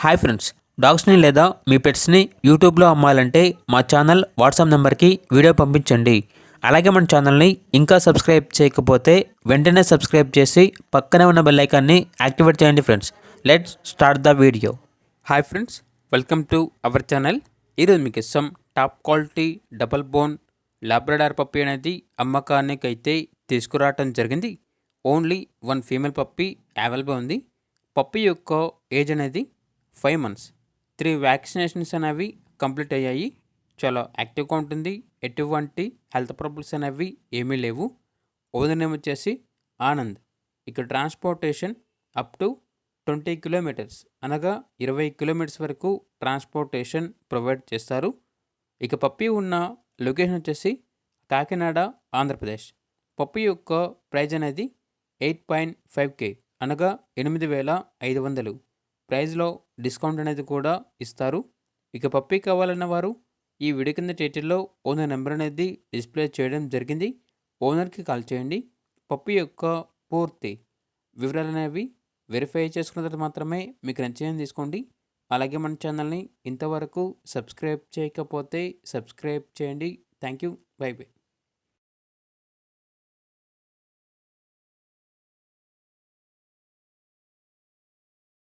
Hi friends, డాగ్స్ని లేదా మీ పెట్స్ని యూట్యూబ్లో అమ్మాలంటే మా ఛానల్ వాట్సాప్ నెంబర్కి వీడియో పంపించండి. అలాగే మన ఛానల్ని ఇంకా సబ్స్క్రైబ్ చేయకపోతే వెంటనే సబ్స్క్రైబ్ చేసి పక్కనే ఉన్న బెల్ ఐకాన్ని యాక్టివేట్ చేయండి friends. Let's start the video. Hi friends, welcome to our channel. ఈరోజు మీకు ఇష్టం top quality double bone Labrador puppy అనేది అమ్మకానికి అయితే తీసుకురావటం జరిగింది. ఓన్లీ 1 ఫీమేల్ పప్పీ అవైలబుల్ ఉంది. పప్పీ యొక్క ఏజ్ అనేది 5 months. 3 వ్యాక్సినేషన్స్ అనేవి కంప్లీట్ అయ్యాయి. చాలా యాక్టివ్గా ఉంటుంది. ఎటువంటి హెల్త్ ప్రాబ్లమ్స్ అనేవి ఏమీ లేవు. ఓనర్ నేమ్ వచ్చేసి ఆనంద్. ఇక ట్రాన్స్పోర్టేషన్ అప్ టు 20 కిలోమీటర్స్ అనగా 20 కిలోమీటర్స్ వరకు ట్రాన్స్పోర్టేషన్ ప్రొవైడ్ చేస్తారు. ఇక పప్పీ ఉన్న లొకేషన్ వచ్చేసి కాకినాడ, ఆంధ్రప్రదేశ్. పప్పీ యొక్క ప్రైజ్ అనేది 8.5K అనగా 8,500. ప్రైజ్లో డిస్కౌంట్ అనేది కూడా ఇస్తారు. ఇక పప్పీ కావాలన్న వారు ఈ వీడియో కింద టైటిల్లో ఓనర్ నెంబర్ అనేది డిస్ప్లే చేయడం జరిగింది. ఓనర్కి కాల్ చేయండి. పప్పీ యొక్క పూర్తి వివరాలు అనేవి వెరిఫై చేసుకున్న తర్వాత మాత్రమే మీకు నచ్చేది తీసుకోండి. అలాగే మన ఛానల్ని ఇంతవరకు సబ్స్క్రైబ్ చేయకపోతే సబ్స్క్రైబ్ చేయండి. Thank you. By by.